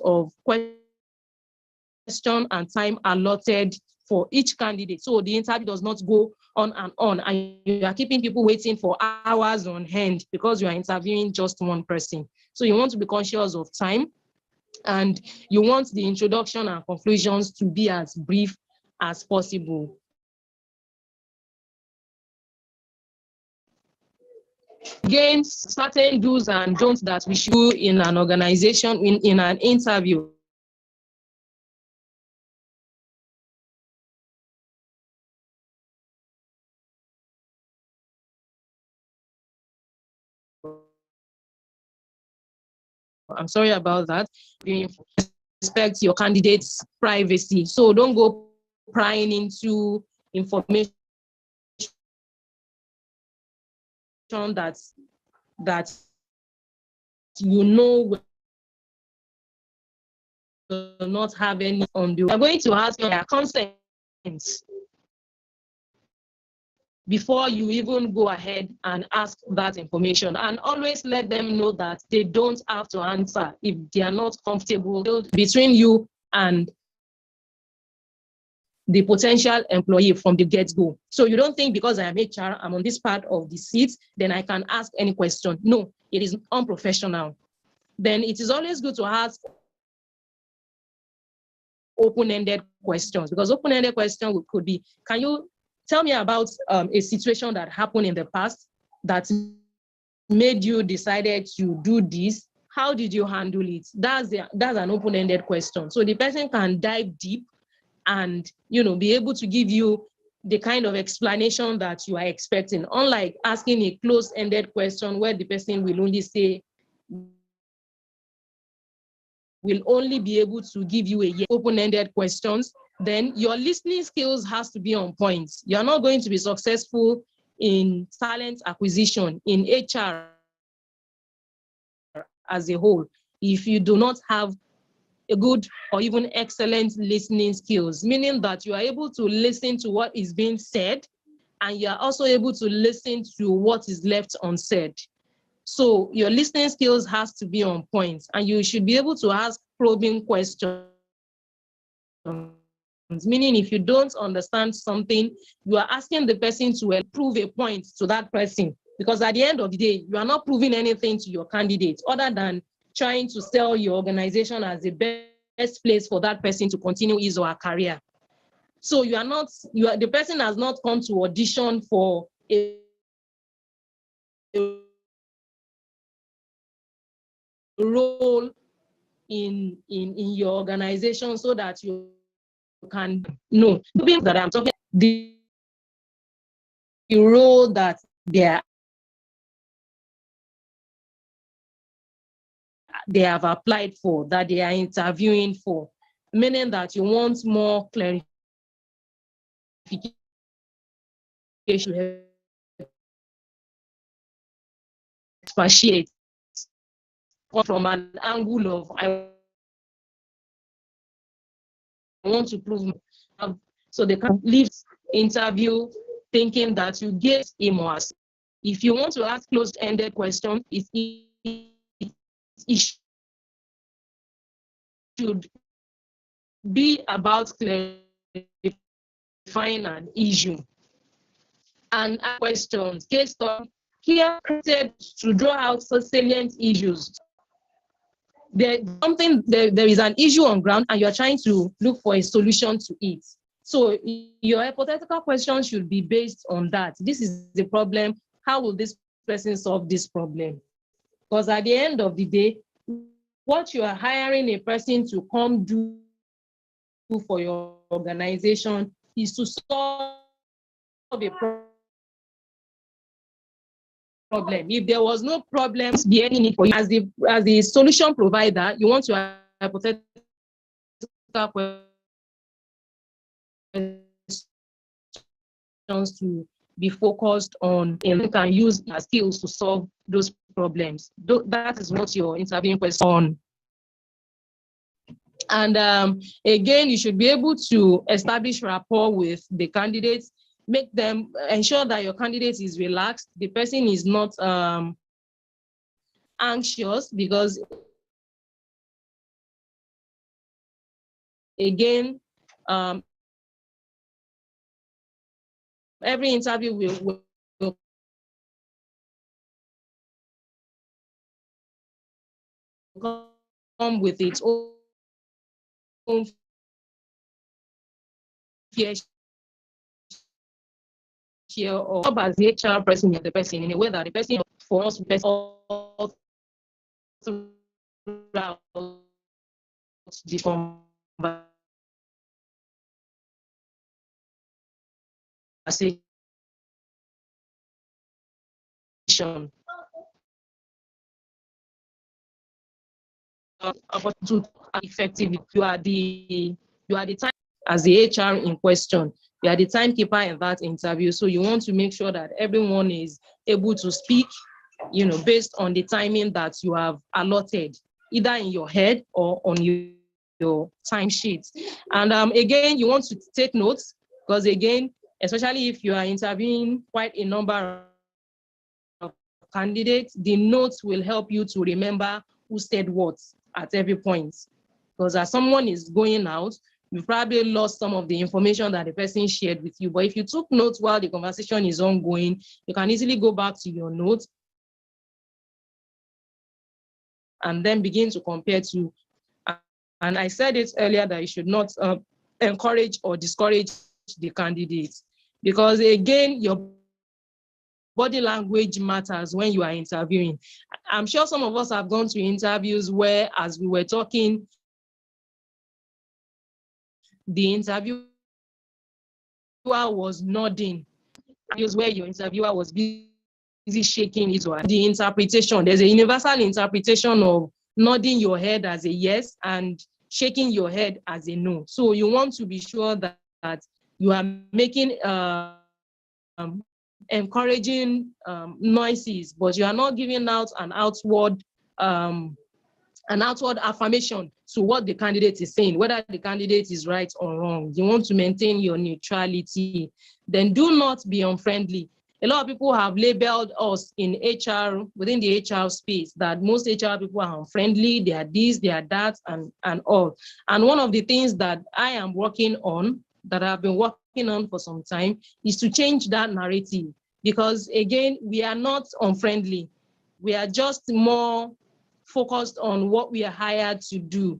of question and time allotted for each candidate. So the interview does not go on, and you are keeping people waiting for hours on end because you are interviewing just one person. So you want to be conscious of time, and you want the introduction and conclusions to be as brief as possible. Again, certain do's and don'ts that we should do in an organization, in an interview. I'm sorry about that. Respect your candidate's privacy. So don't go prying into information that you know will not have any on the. I'm going to ask for their consent before you even go ahead and ask that information, and always let them know that they don't have to answer if they are not comfortable between you and the potential employee from the get-go. So you don't think because I am HR, I'm on this part of the seat, then I can ask any question. No, it is unprofessional. Then it is always good to ask open-ended questions, because open-ended question could be, can you tell me about a situation that happened in the past that made you decided to do this? How did you handle it? That's an open-ended question. So the person can dive deep and be able to give you the kind of explanation that you are expecting, unlike asking a closed-ended question where the person will only be able to give you a yes. Open-ended questions, then your listening skills has to be on point. You're not going to be successful in talent acquisition, in HR as a whole, if you do not have a good or even excellent listening skills, meaning that you are able to listen to what is being said, and you are also able to listen to what is left unsaid. So your listening skills has to be on point, and you should be able to ask probing questions. Meaning, if you don't understand something, you are asking the person to prove a point to that person, because at the end of the day, you are not proving anything to your candidate other than trying to sell your organization as the best place for that person to continue his or her career. So the person has not come to audition for a role in your organization so that you can know that I'm talking the role that they have applied for, that they are interviewing for, meaning that you want more clarification expatiate from an angle of I want to prove. So they can leave interview thinking that you get him or us. If you want to ask closed-ended questions, it should be about clarifying an issue. And questions, case study, here created to draw out salient issues. There is an issue on ground, and you're trying to look for a solution to it. So your hypothetical question should be based on that. This is the problem. How will this person solve this problem? Because at the end of the day, what you are hiring a person to come do for your organization is to solve a problem. If there was no problems, be any need for you as the solution provider, you want your hypothetical questions to be focused on, and you can use your skills to solve those problems. That is what your interviewing question on. And again, you should be able to establish rapport with the candidates, make them ensure that your candidate is relaxed, the person is not anxious, because again, every interview will come with its own fair share of as the HR person of the person in a way that the person for us all throughout the conversation. To effective, you are the time as the HR in question. You are the timekeeper in that interview, so you want to make sure that everyone is able to speak, based on the timing that you have allotted, either in your head or on your timesheet. And again, you want to take notes, because again, especially if you are interviewing quite a number of candidates, the notes will help you to remember who said what at every point. Because as someone is going out, you probably lost some of the information that the person shared with you. But if you took notes while the conversation is ongoing, you can easily go back to your notes and then begin to compare to. And I said it earlier that you should not encourage or discourage the candidates, because again, your body language matters when you are interviewing. I'm sure some of us have gone to interviews where, as we were talking, the interviewer was nodding. Interviews where your interviewer was busy shaking it. The interpretation, there's a universal interpretation of nodding your head as a yes and shaking your head as a no. So you want to be sure that you are making encouraging noises, but you are not giving out an outward affirmation to what the candidate is saying, whether the candidate is right or wrong. You want to maintain your neutrality. Then do not be unfriendly. A lot of people have labeled us in HR, within the HR space, that most HR people are unfriendly, they are this, they are that, and all. And one of the things that I am working on, that I've been working on for some time, is to change that narrative. Because again, we are not unfriendly. We are just more focused on what we are hired to do.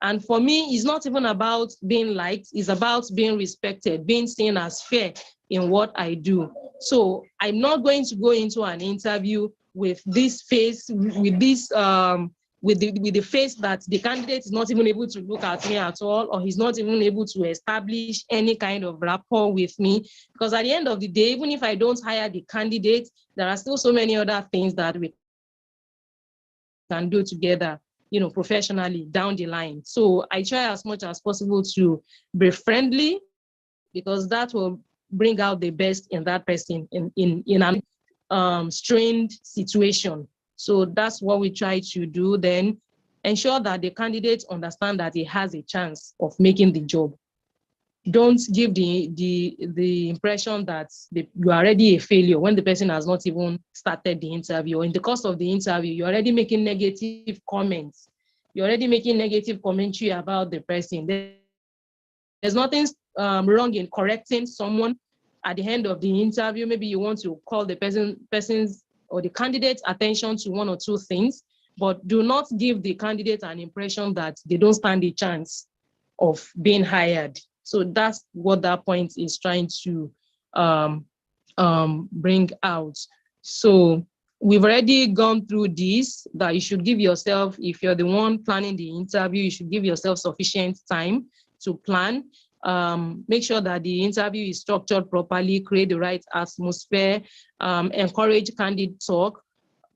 And for me, it's not even about being liked, it's about being respected, being seen as fair in what I do. So I'm not going to go into an interview with this face, with the face that the candidate is not even able to look at me at all, or he's not even able to establish any kind of rapport with me. Because at the end of the day, even if I don't hire the candidate, there are still so many other things that we can do together, professionally down the line. So I try as much as possible to be friendly, because that will bring out the best in that person in an strained situation. So that's what we try to do. Then ensure that the candidate understand that he has a chance of making the job. Don't give the impression that you are already a failure when the person has not even started the interview. Or in the course of the interview, you're already making negative comments. You're already making negative commentary about the person. There's nothing wrong in correcting someone at the end of the interview. Maybe you want to call the person's or the candidate's attention to one or two things, but do not give the candidate an impression that they don't stand a chance of being hired. So that's what that point is trying to bring out. So we've already gone through this, that you should give yourself, if you're the one planning the interview, you should give yourself sufficient time to plan. Make sure that the interview is structured properly, create the right atmosphere, encourage candid talk,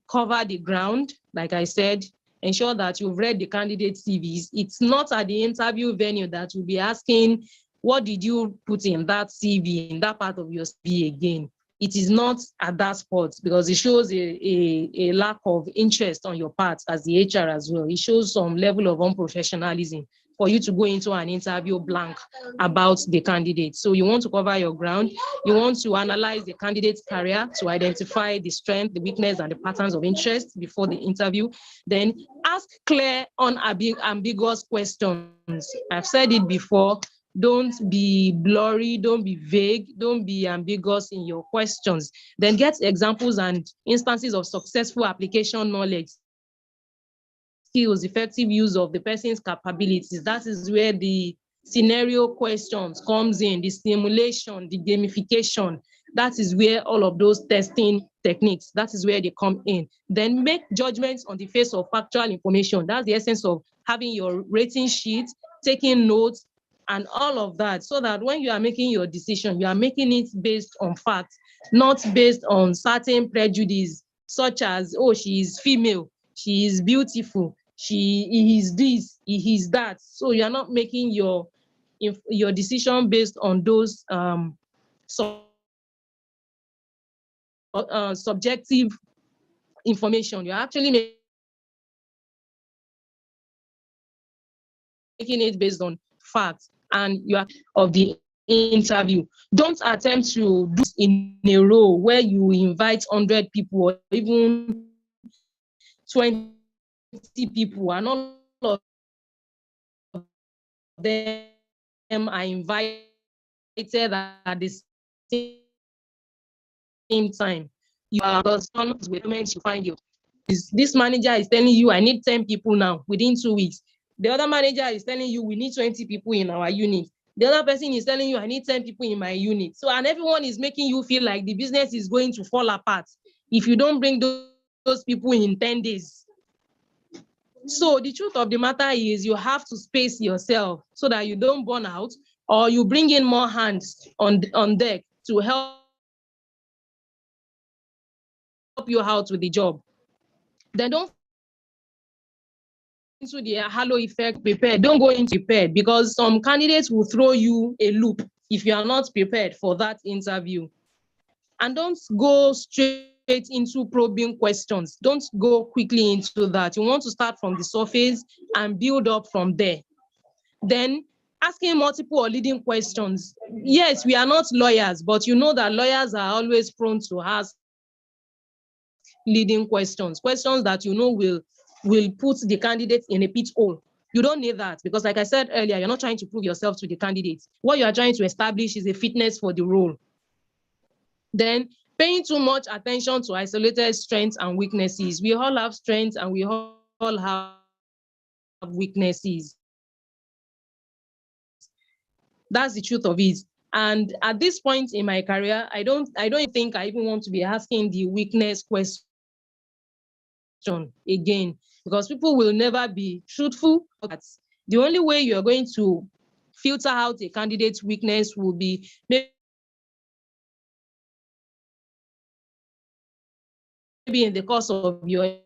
cover the ground, like I said. Ensure that you've read the candidate CVs. It's not at the interview venue that you'll be asking, what did you put in that CV, in that part of your CV again? It is not at that spot, because it shows a lack of interest on your part as the HR as well. It shows some level of unprofessionalism. for you to go into an interview blank about the candidate. So you want to cover your ground. You want to analyze the candidate's career to identify the strength, the weakness, and the patterns of interest before the interview. Then ask clear, unambiguous questions. I've said it before. Don't be blurry, don't be vague, don't be ambiguous in your questions. Then get examples and instances of successful application knowledge, skills, effective use of the person's capabilities. That is where the scenario questions comes in, the simulation, the gamification. That is where all of those testing techniques, that is where they come in. Then make judgments on the face of factual information. That's the essence of having your rating sheet, taking notes, and all of that, so that when you are making your decision, you are making it based on facts, not based on certain prejudice, such as, oh, she is female, she is beautiful, he is this, he is that. So you're not making your decision based on those subjective information. You're actually making it based on facts, and you are of the interview. Don't attempt to do this in a row where you invite 100 people or even 20 people, and all of them are invited at the same time. You are with you find you. This manager is telling you, I need 10 people now within 2 weeks. The other manager is telling you, we need 20 people in our unit. The other person is telling you, I need 10 people in my unit. So, and everyone is making you feel like the business is going to fall apart if you don't bring those people in 10 days. So the truth of the matter is you have to space yourself so that you don't burn out, or you bring in more hands on deck to help you out with the job. Then don't into the halo effect prepared. Don't go into prepared, because some candidates will throw you a loop if you are not prepared for that interview. And don't go straight into probing questions. Don't go quickly into that. You want to start from the surface and build up from there. Then asking multiple or leading questions. Yes, we are not lawyers, but you know that lawyers are always prone to ask leading questions that you know will put the candidate in a pit hole. You don't need that, because like I said earlier, you're not trying to prove yourself to the candidate. What you are trying to establish is a fitness for the role. Then paying too much attention to isolated strengths and weaknesses. We all have strengths and we all have weaknesses. That's the truth of it. And at this point in my career, I don't think I even want to be asking the weakness question again, because people will never be truthful. The only way you're going to filter out a candidate's weakness will be maybe in the course of your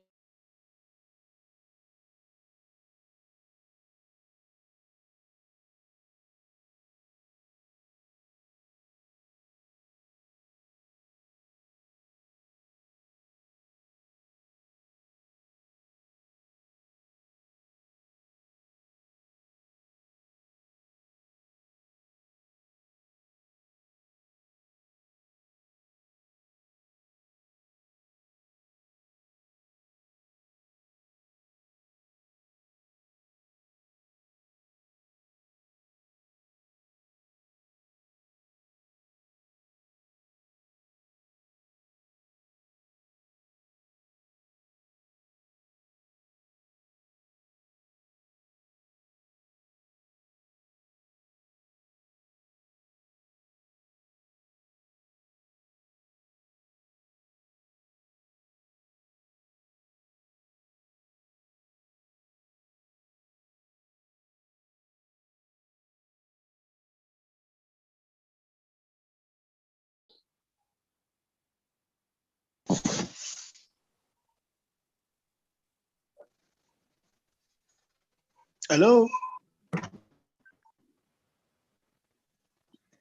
Hello.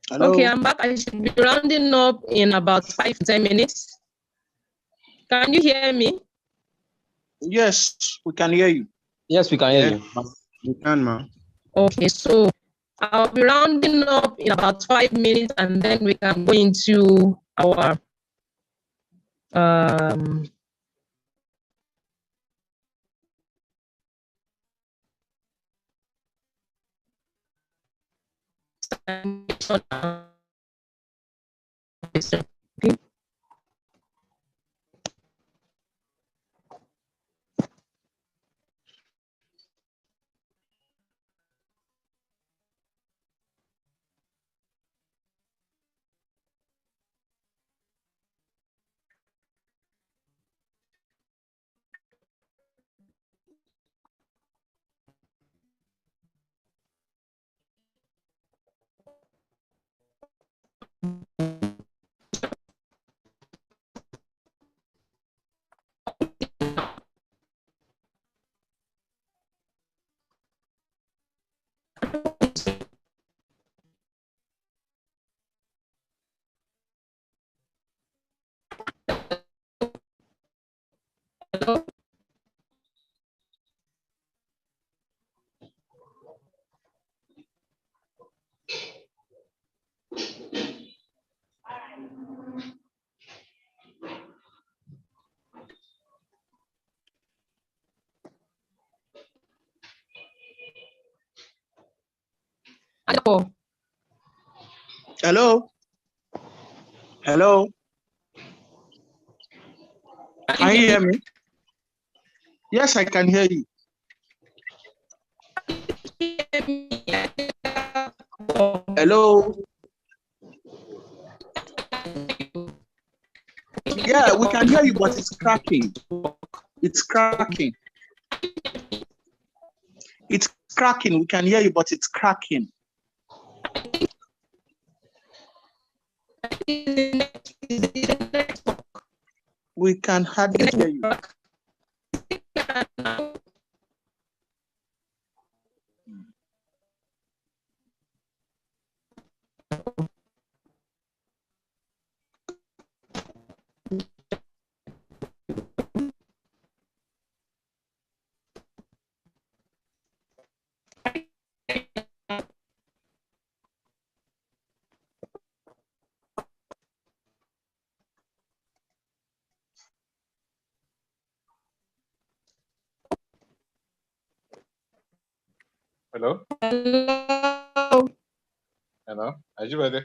Hello. Okay, I'm back. I should be rounding up in about 5 to 10 minutes. Can you hear me? Yes, we can hear you. Yes, we can hear you. You can, ma'am. Okay, so I'll be rounding up in about 5 minutes, and then we can go into our okay. Hello? Hello? Hello? Hello? Can you hear me? Yes, I can hear you. Hello? Yeah, we can hear you, but it's cracking. It's cracking. It's cracking. We can hear you, but it's cracking. We can hardly hear you. Hello? Hello? Hello? Are you ready?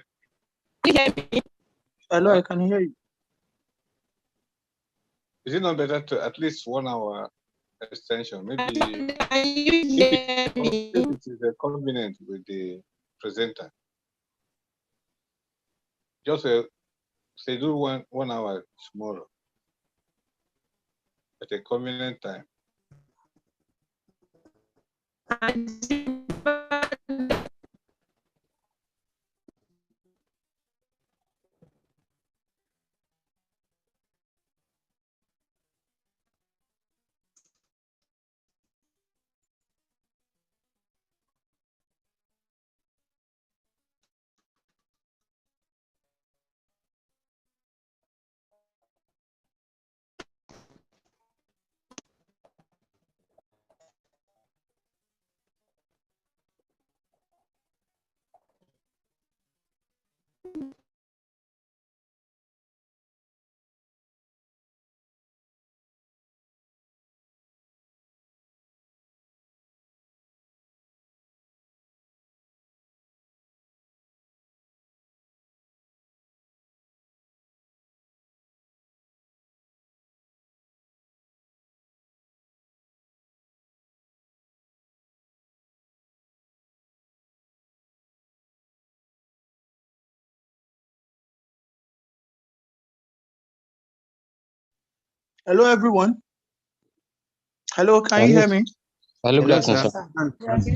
Can you hear me? Hello, I can hear you. Is it not better to at least 1 hour extension? Maybe Can you hear me? if it is convenient with the presenter. Just say do one hour tomorrow at a convenient time. Hello, everyone. Hello, can you hear me? Hello, Hello, sir.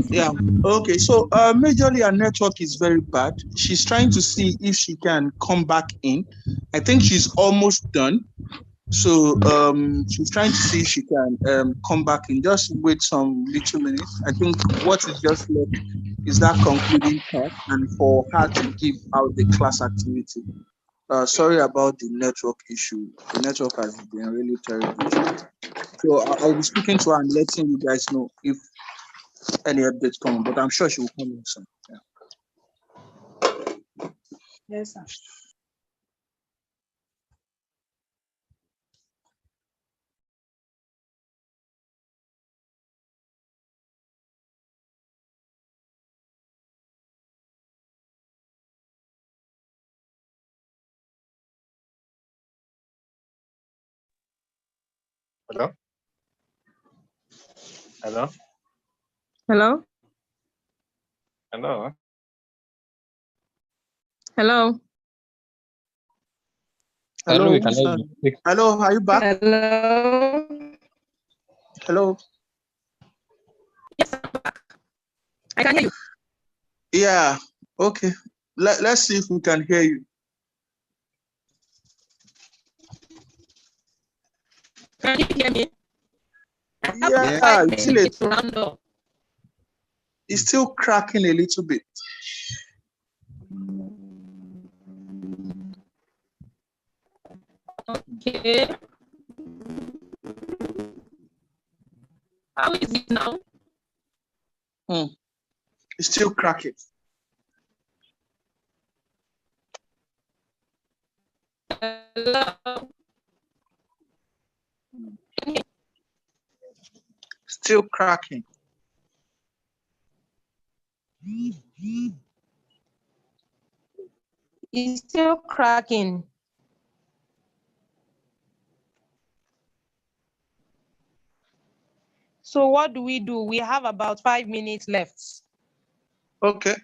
Yeah. Okay. So, majorly our network is very bad. She's trying to see if she can come back in. I think she's almost done. So, she's trying to see if she can come back in. Just wait some little minutes. I think what is just left is that concluding part, and for her to give out the class activity. Sorry about the network issue. The network has been really terrible. So I'll be speaking to her and letting you guys know if any updates coming, but I'm sure she will come in soon. Yeah. Yes, sir. Hello? Hello? Hello? Hello? Hello? Hello, we Hello, can hear you. hello, are you back? Hello? Hello. Yes, I'm back. I can hear you. Yeah. Okay. Let's see if we can hear you. Can you hear me? Yeah, It's it's still cracking a little bit. Okay. How is it now? It's still cracking. Hello? Still cracking. It's still cracking. So what do? We have about 5 minutes left. Okay.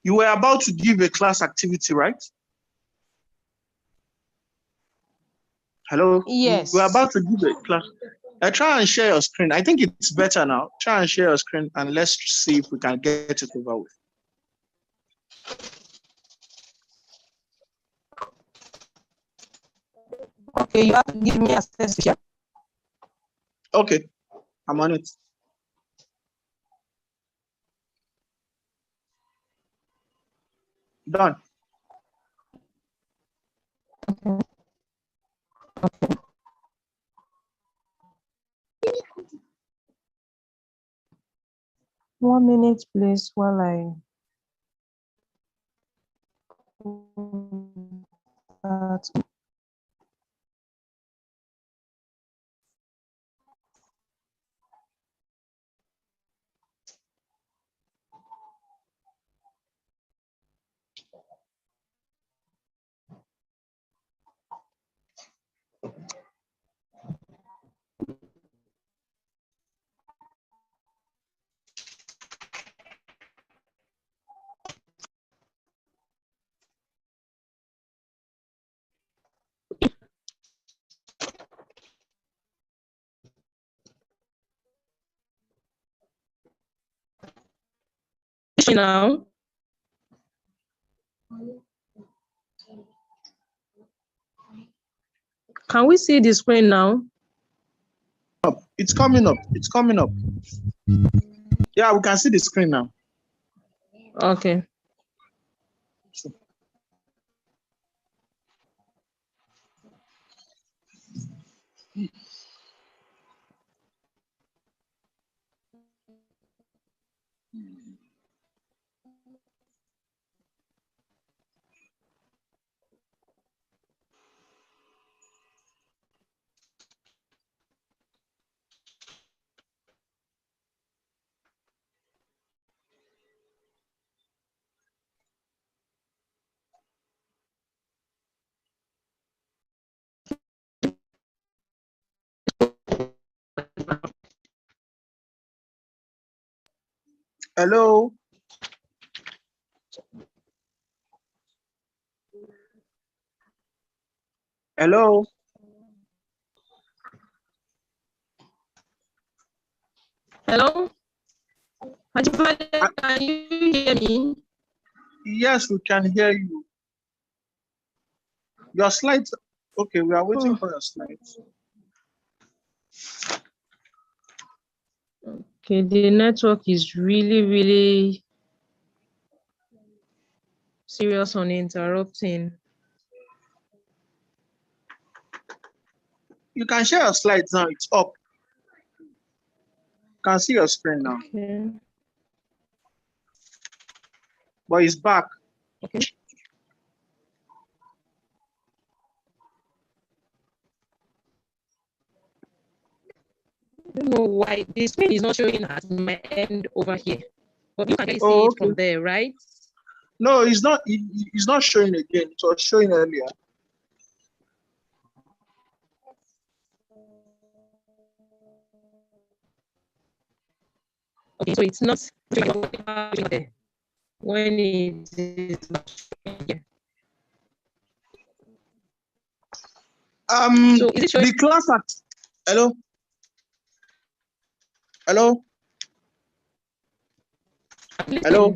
You were about to give a class activity, right? Hello? Yes. You were about to give a class. Try and share your screen. I think it's better now. Try and share your screen and let's see if we can get it over with. Okay, you have to give me access to share. Okay, I'm on it. Done. Okay. Okay. One minute, please, while I start. Now, can we see the screen now? It's coming up. It's coming up. Yeah, we can see the screen now. Okay. Hello. Hello. Hello? Can you hear me? Yes, we can hear you. Your slides. Okay, we are waiting for your slides. Okay, the network is really serious on interrupting. You can share your slides now. It's up. Can see your screen now. Okay. But it's back. Okay. I don't know why the screen is not showing at my end over here. But you can see it from there, right? No, it's not. It's not showing again. It was showing earlier. Okay, so it's not there when it is here. So is it showing? The class act. Hello. Hello. Hello.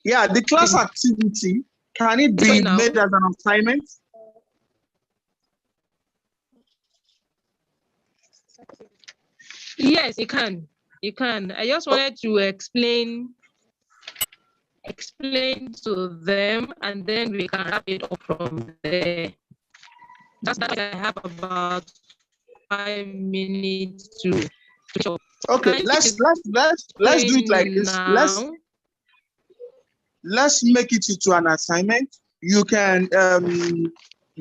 Yeah, the class activity, can it be made as an assignment? Yes, it can. It can. I just wanted to explain to them, and then we can wrap it up from there. That's why I have about 5 minutes to. Okay, let's do it like this. Let's make it into an assignment. You can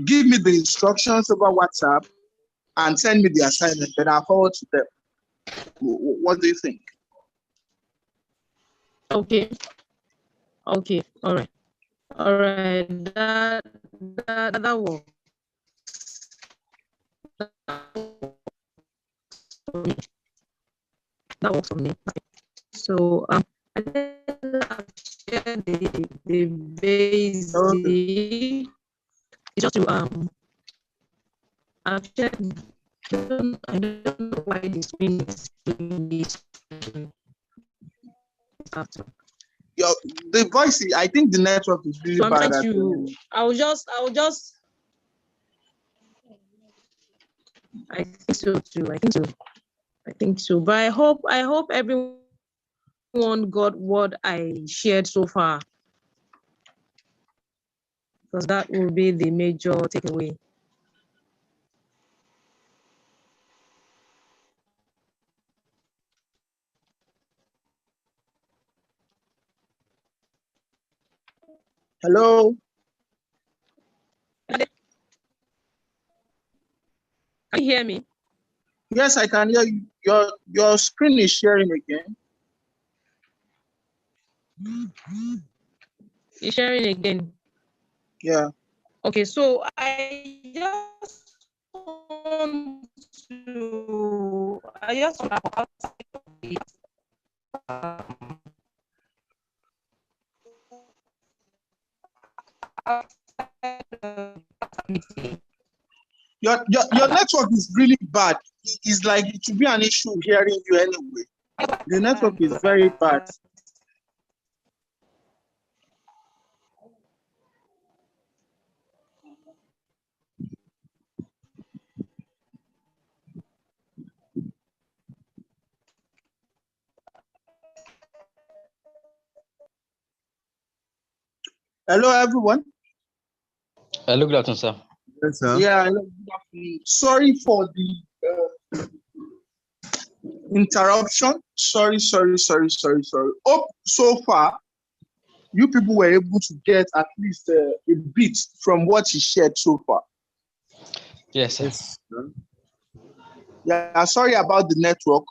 give me the instructions over WhatsApp and send me the assignment, then I'll forward to them. What do you think? Okay. Okay. All right. All right. That works. That works for me. So I shared the basic. Okay. Just to I've shared. I don't know why the screen is doing this. The voice, I think the network is really bad. I'll just I think so too. I think so. But I hope everyone got what I shared so far, because that will be the major takeaway. Hello. Can you hear me? Yes, I can hear you. Your screen is sharing again. It's sharing again. Yeah. Okay, so I just want to Your network is really bad. It's like it should be an issue hearing you anyway. The network is very bad. Hello, everyone. Hello, good afternoon, sir. Yes, sir. Yeah, sorry for the interruption. Sorry. Hope so far you people were able to get at least a bit from what he shared so far. Yes, sir. Yeah, sorry about the network.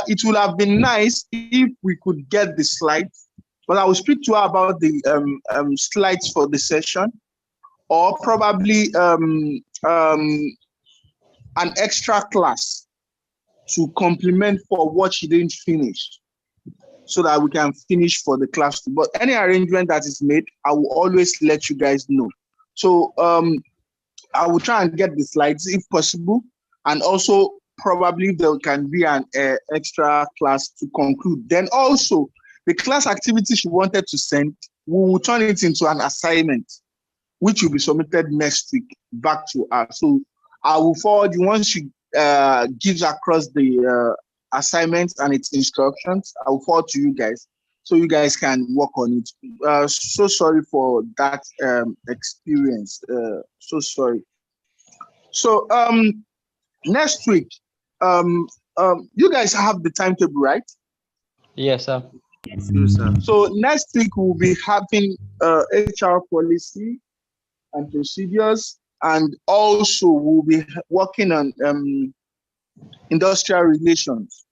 It would have been nice if we could get the slides, but I will speak to her about the slides for the session, or probably an extra class to complement for what she didn't finish, so that we can finish for the class too. But any arrangement that is made, I will always let you guys know. So I will try and get the slides if possible, and also probably there can be an extra class to conclude. Then also the class activity she wanted to send, we will turn it into an assignment, which will be submitted next week back to her. So I will forward you once she gives across the assignments and its instructions. I will forward to you guys, so you guys can work on it. So sorry for that experience. So sorry. So next week, you guys have the timetable, right? Yes, sir. Yes, sir. So next week we'll be having HR policy and procedures, and also we'll be working on industrial relations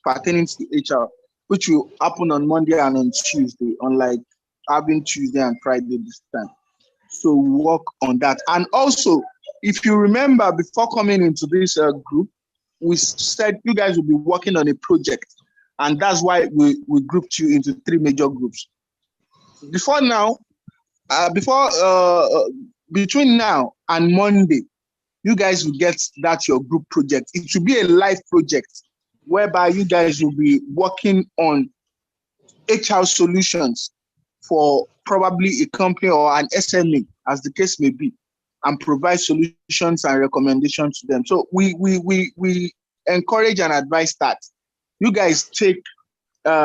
pertaining to HR, which will happen on Monday and on Tuesday, unlike having Tuesday and Friday this time. So we'll work on that. And also, if you remember, before coming into this group, we said you guys will be working on a project, and that's why we grouped you into 3 major groups. Between now and Monday, you guys will get that your group project. It will be a live project whereby you guys will be working on HR solutions for probably a company or an SME, as the case may be, and provide solutions and recommendations to them. So we encourage and advise that you guys take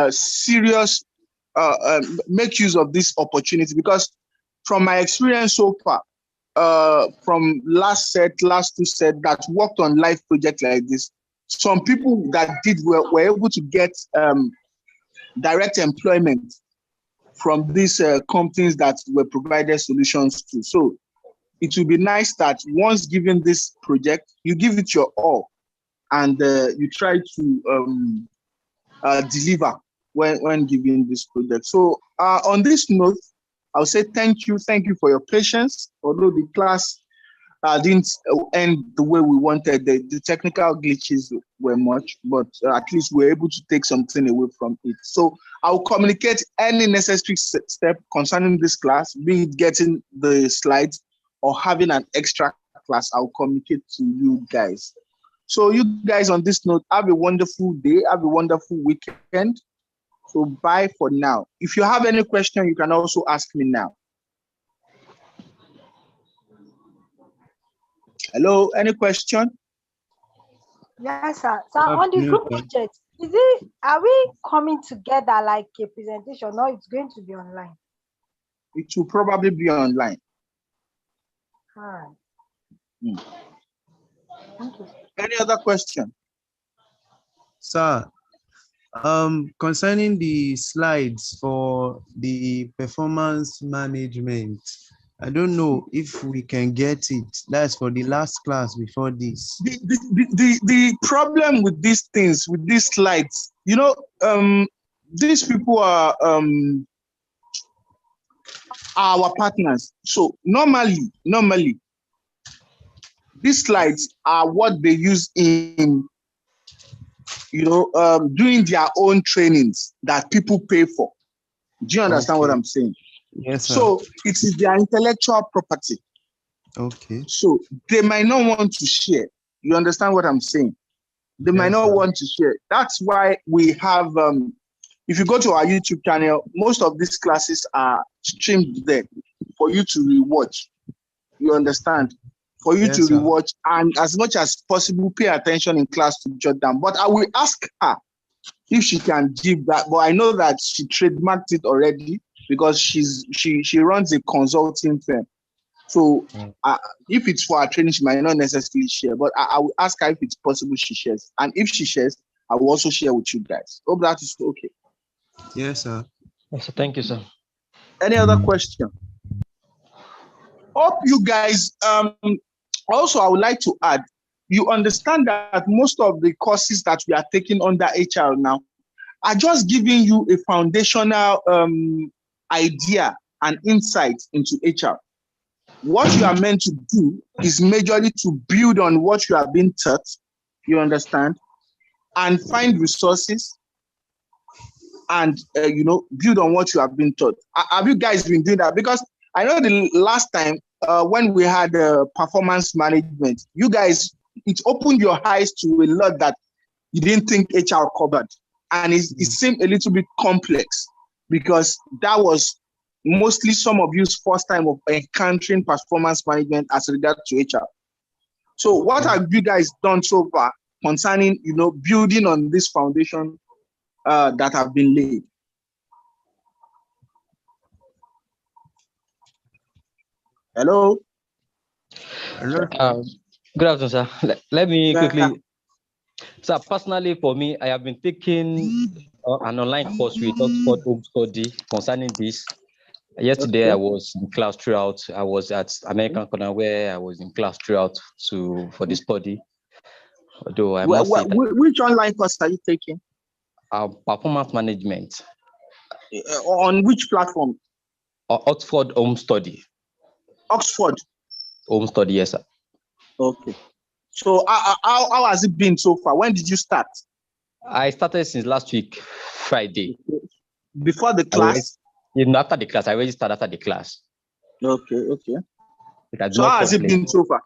serious, make use of this opportunity, because from my experience so far, from last 2 sets that worked on live projects like this, some people that were able to get direct employment from these companies that were provided solutions to. So it will be nice that once given this project, you give it your all, and you try to deliver when giving this project. So on this note, I'll say thank you for your patience. Although the class didn't end the way we wanted, the technical glitches were much, but at least we're able to take something away from it. So I'll communicate any necessary step concerning this class, be it getting the slides or having an extra class. I'll communicate to you guys. So you guys, on this note, have a wonderful day, have a wonderful weekend. So bye for now. If you have any question, you can also ask me now. Hello, any question? Yes, sir. So on the group project, are we coming together like a presentation, or it's going to be online? It will probably be online. All right. Thank you. Any other question? Sir, concerning the slides for the performance management, I don't know if we can get it. That's for the last class before this. The problem with these things, with these slides, these people are our partners. So normally, these slides are what they use in doing their own trainings that people pay for. Do you understand what I'm saying? Yes, sir. So it is their intellectual property. Okay. So they might not want to share. You understand what I'm saying? They might not want to share. That's why we have, if you go to our YouTube channel, most of these classes are streamed there for you to rewatch. You understand? For you to rewatch, and as much as possible, pay attention in class to jot down. But I will ask her if she can give that. But I know that she trademarked it already because she runs a consulting firm. So if it's for her training, she might not necessarily share. But I will ask her if it's possible she shares. And if she shares, I will also share with you guys. Hope that is okay. Yes, sir. Yes, sir. Thank you, sir. Any other question? Hope you guys, also I would like to add, you understand that most of the courses that we are taking under HR now are just giving you a foundational idea and insight into HR. What you are meant to do is majorly to build on what you have been taught, you understand, and find resources and build on what you have been taught. Have you guys been doing that? Because I know the last time when we had performance management, you guys, it opened your eyes to a lot that you didn't think HR covered. And it seemed a little bit complex because that was mostly some of you's first time of encountering performance management as regards to HR. So what have you guys done so far concerning, building on this foundation that have been laid? Hello? Good afternoon, sir. Let me quickly So personally, for me, I have been taking an online course with Oxford Home Study concerning this. Yesterday, Okay. I was in class throughout. I was at American Corner where I was in class throughout for the study. Although I must say that Which online course are you taking? performance management, On which platform? Oxford Home Study. Oxford. Home Study, yes, sir. Okay. So how has it been so far? When did you start? I started since last week, Friday. Before the class? After the class, I registered after the class. Okay. So how has it been so far?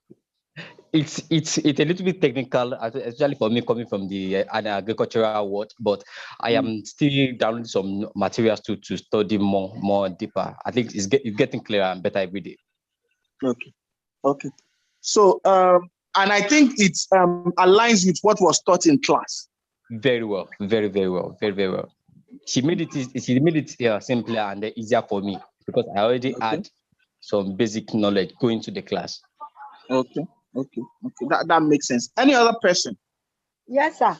It's a little bit technical, especially for me coming from the agricultural world, but I am still downloading some materials to study more deeper. I think it's getting clearer and better every day. Okay. So and I think it aligns with what was taught in class. Very well, very well. She made it simpler and easier for me because I already had some basic knowledge going to the class. Okay. That makes sense. Any other person? Yes, sir.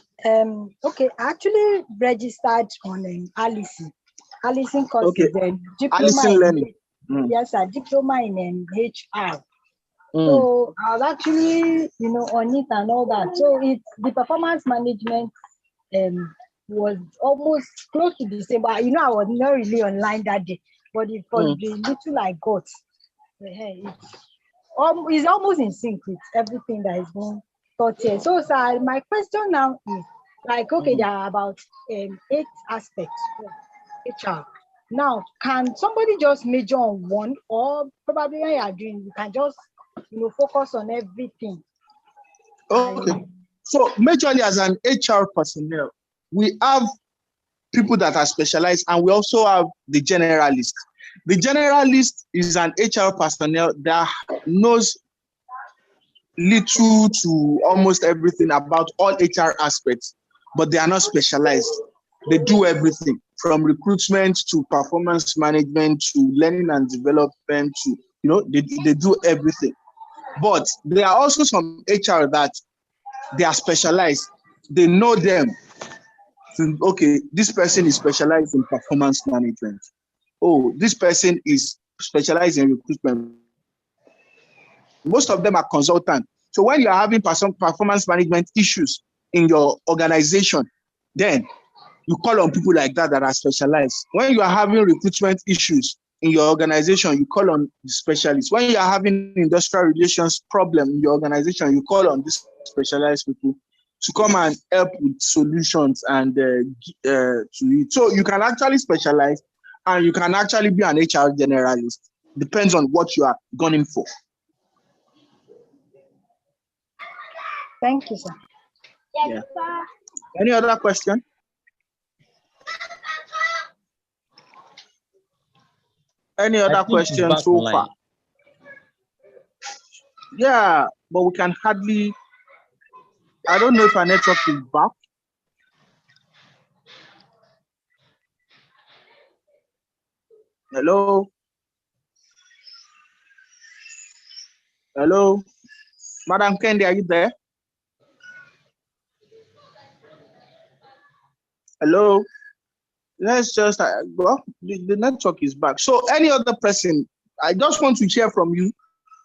Okay, I actually registered on Allison course is a diploma Allison learning. Yes, sir, diploma in HR. So I was actually, on it and all that. So the performance management was almost close to the same. But I was not really online that day. But it was the little I got. It's almost in sync with everything that is being taught here. So, sir, my question now is there are about 8 aspects of HR. Now, can somebody just major on one, or probably when you are doing, you can just focus on everything? Okay. So majorly as an HR personnel, we have people that are specialized, and we also have the generalist. The generalist is an HR personnel that knows little to almost everything about all HR aspects, but they are not specialized. They do everything from recruitment to performance management to learning and development to, they do everything. But there are also some HR that they are specialized. They know them. So, okay, this person is specialized in performance management. Oh, this person is specialized in recruitment. Most of them are consultants. So when you are having performance management issues in your organization, then you call on people like that are specialized. When you are having recruitment issues in your organization, you call on the specialists. When you are having industrial relations problem in your organization, you call on these specialized people to come and help with solutions and to it. So you can actually specialize, and you can actually be an HR generalist. Depends on what you are gunning for. Thank you, sir. Yeah. Any other question? Any other questions so far? Yeah, but we can hardly. I don't know if our network is back. Hello? Hello? Madam Kendi, are you there? Hello? Let's just, the network is back. So any other person, I just want to hear from you.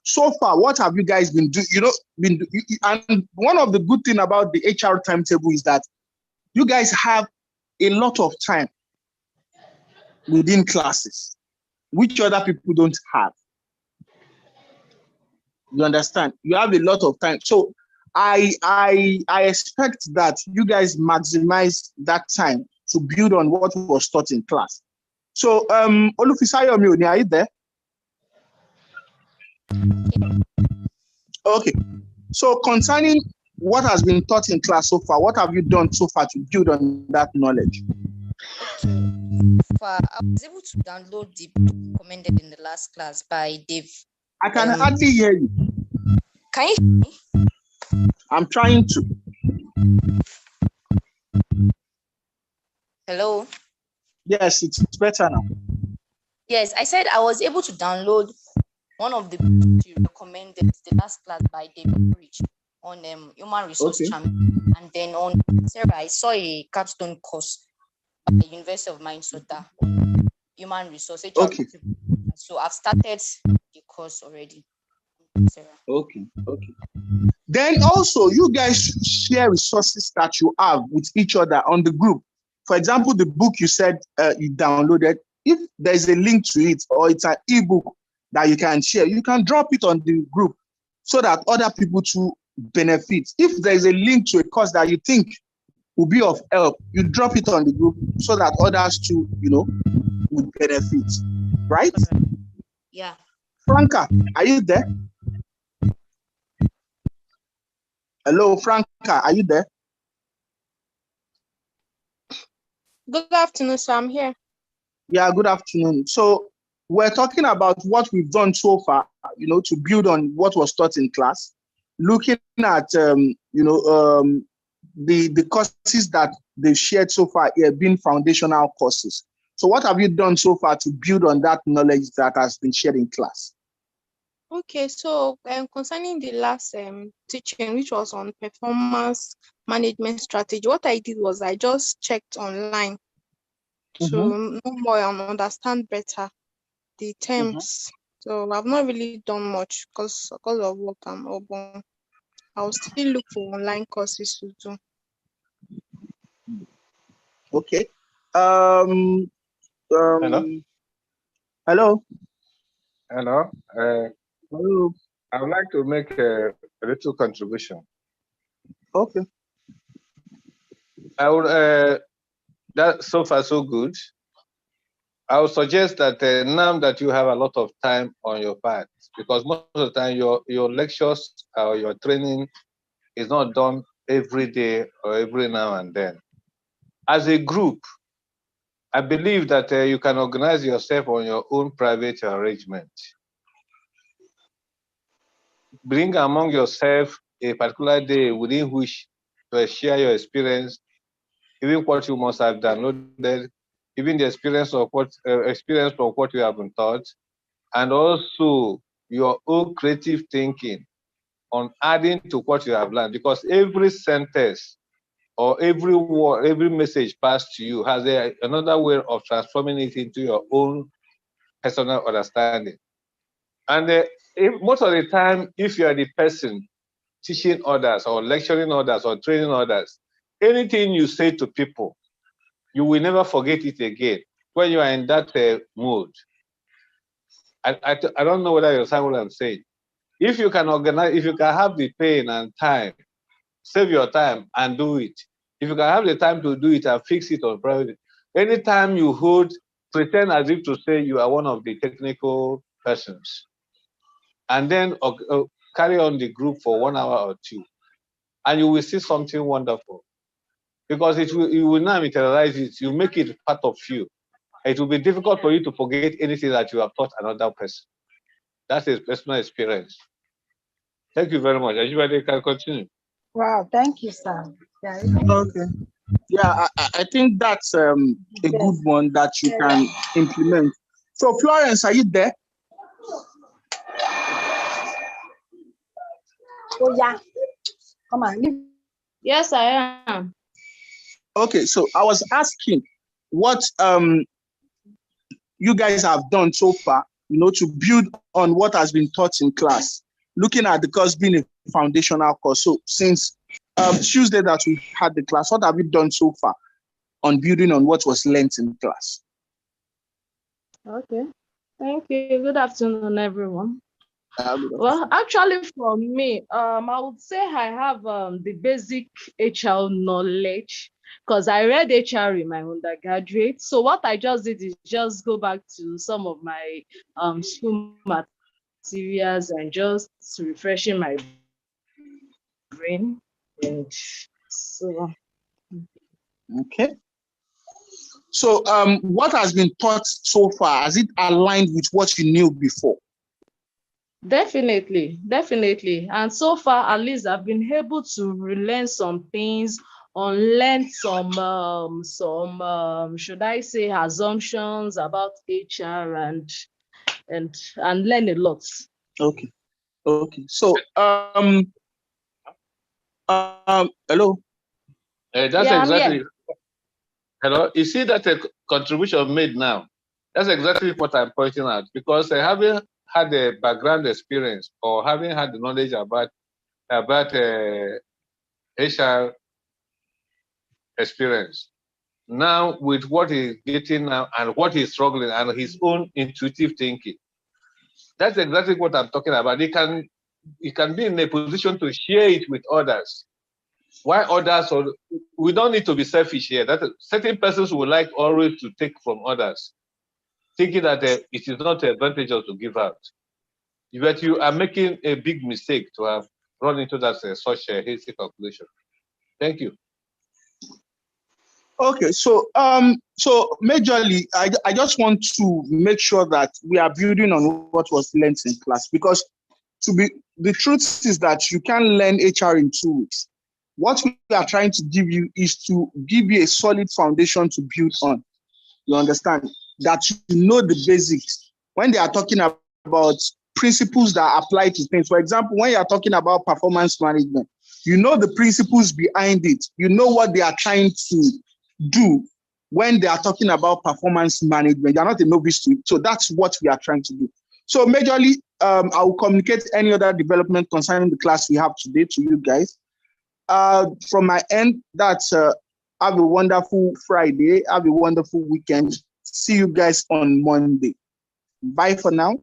So far, what have you guys been doing? And one of the good things about the HR timetable is that you guys have a lot of time within classes, which other people don't have. You understand? You have a lot of time. So I expect that you guys maximize that time to build on what was taught in class. So Olufisayomi, are you there? Okay. So concerning what has been taught in class so far, what have you done so far to build on that knowledge? I was able to download the book recommended in the last class by Dave. I can hardly hear you. Can you hear me? I'm trying to. Hello? Yes, it's better now. Yes, I said I was able to download one of the books you recommended the last class by David Rich on human resource champion. And then on Sarah, I saw a capstone course at the University of Minnesota, human resource. Okay. So I've started the course already, Sarah. Okay. Then also, you guys share resources that you have with each other on the group. For example, the book you said you downloaded, if there's a link to it or it's an ebook that you can share, you can drop it on the group so that other people too benefit. If there's a link to a course that you think will be of help, you drop it on the group so that others too, would benefit. Right? Yeah. Franca, are you there? Hello, Franca, are you there? Good afternoon, sir. I'm here. Yeah, good afternoon. So we're talking about what we've done so far, to build on what was taught in class, looking at, the courses that they've shared so far here being foundational courses. So what have you done so far to build on that knowledge that has been shared in class? Okay, so concerning the last teaching, which was on performance management strategy, what I did was I just checked online to know more and understand better the terms. So I've not really done much because of work I'm open. I'll still look for online courses to do. Okay. Hello. Hello. Hello. Hello. I would like to make a little contribution. Okay. I would. That so far so good. I would suggest that now that you have a lot of time on your part, because most of the time your lectures or your training is not done every day or every now and then. As a group, I believe that you can organize yourself on your own private arrangement. Bring among yourself a particular day within which to share your experience, even what you must have downloaded, even the experience from what you have been taught, and also your own creative thinking on adding to what you have learned. Because every sentence or every word, every message passed to you has another way of transforming it into your own personal understanding. And most of the time, if you are the person teaching others or lecturing others or training others, anything you say to people, you will never forget it again when you are in that mood. I don't know whether you understand what I'm saying. If you can organize, if you can have the pain and time, save your time and do it. If you can have the time to do it and fix it on private, anytime you hold, pretend as if to say you are one of the technical persons, and then carry on the group for 1 hour or two, and you will see something wonderful. Because you will now materialize it, you make it part of you. It will be difficult for you to forget anything that you have taught another person. That's a personal experience. Thank you very much. Everybody can continue. Wow, thank you, sir. Yeah, Okay. Yeah, I think that's a good one that you can implement. So Florence, are you there? Oh yeah. Come on. Yes, I am. Okay, so I was asking what you guys have done so far, to build on what has been taught in class, looking at the course being a foundational course. So since Tuesday that we had the class, what have you done so far on building on what was learned in class? Okay. Thank you. Good afternoon, everyone. Well, actually, for me, I would say I have the basic HR knowledge because I read HR in my undergraduate. So what I just did is just go back to some of my school materials and just refreshing my brain. And so. Okay. So what has been taught so far, has it aligned with what you knew before? Definitely. And so far, at least I've been able to relearn some things, unlearn some should I say assumptions about HR and learn a lot. Okay. So hello. That's Yeah, I'm exactly. here. Hello, you see that a contribution made now. That's exactly what I'm pointing out, because having had a background experience or having had the knowledge about HR experience, now with what he's getting now and what he's struggling and his own intuitive thinking, that's exactly what I'm talking about. He can be in a position to share it with others. Why others? Or we don't need to be selfish here. That certain persons would like always to take from others, thinking that it is not advantageous to give out. But you are making a big mistake to have run into that such a hasty calculation. Thank you. Okay, so majorly, I just want to make sure that we are building on what was learned in class, because the truth is that you can learn HR in 2 weeks. What we are trying to give you is to give you a solid foundation to build on. You understand that you know the basics when they are talking about principles that apply to things. For example, when you are talking about performance management, you know the principles behind it. You know what they are trying to do when they are talking about performance management. You are not a novice to it. So that's what we are trying to do. So majorly, I will communicate any other development concerning the class we have today to you guys. From my end, that's have a wonderful Friday. Have a wonderful weekend. See you guys on Monday. Bye for now.